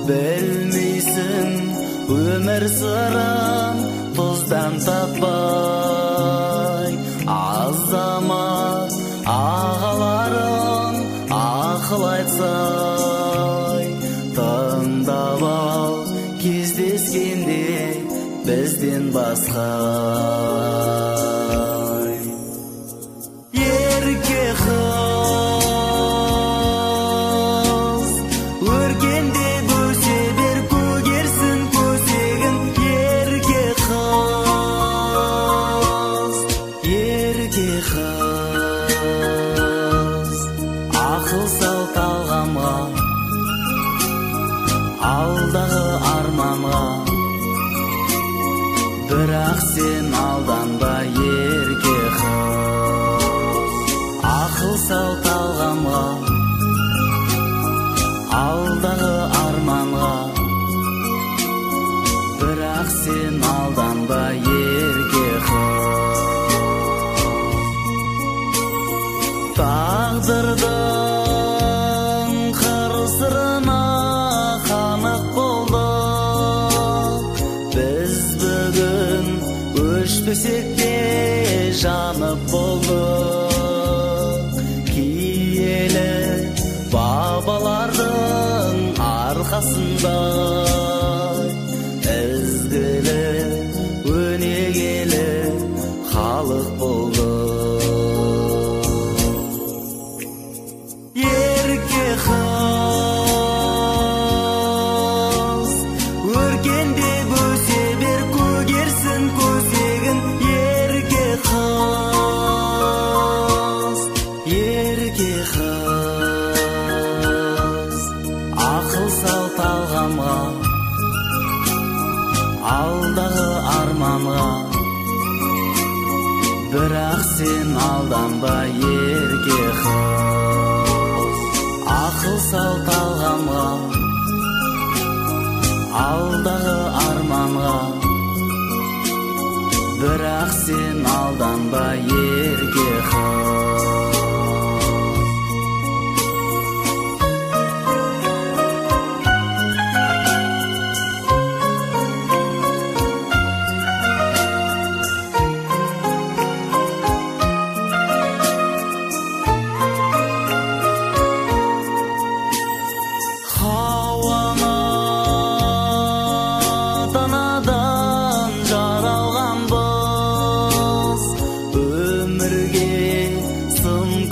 Білмейсің өмір сырын тұздан таппай. Азамат ағаларың ақыл айтсай, тыңдап ал кездескенде бізден басқа. Ерке қыз өркендеп өсе бер, көгерсін көсегін. Ерке қыз, ерке қыз, ақыл сал талғамға, алдағы арманға. Бірақ сен алданба, ерке қыз, ақыл сал талғамға, алдағы арманға. Бірақ сен алданба, ерке қыз. Тағдырдың қыр-сырына қанық болдық біз бүгін, өшпесек те жанып болдық. Киелі бабалардың арқасында ізгілі өнегелі халық болдық. Ерке қыз өркендеп өсе бер, көгерсін көсегін. Ерке қыз, ерке қыз, ақыл сал талғамға, алдағы арманға. Бірақ сен алданба, ерке қыз, ақыл сал талғамға, алдағы арманға. Бірақ сен алданба, ерке қыз.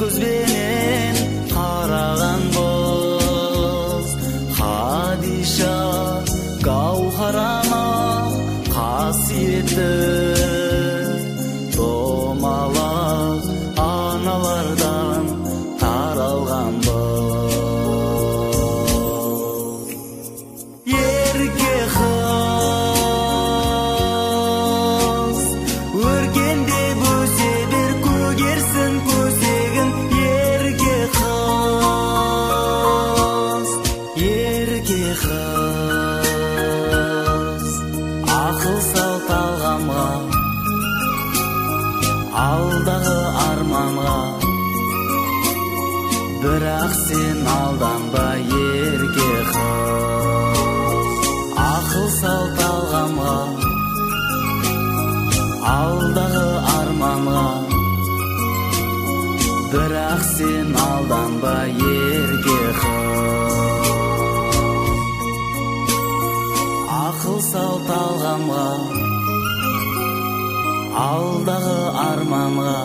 Көзбенен қарағанбыз, Хадиша гауһарана қасиетті домалақ аналардан таралғанбыз. Ерке қыз өркендеп өсе бер, көгерсін көсегін. Ерке қыз, ерке қыз, ақыл сал талғамға, алдағы арманға. Бірақ сен алданба, ерке қыз, ақыл сал талғамға, алдағы арманға. Бірақ сен алданба, ерке қыз, ақыл сал талғамға, алдағы арманға.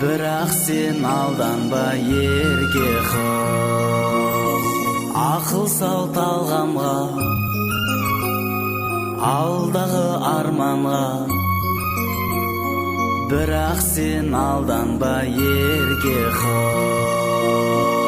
Бірақ сен алданба, ерке қыз, ақыл сал талғамға, алдағы арманға. Бірақ сен алданба, ерке қыз.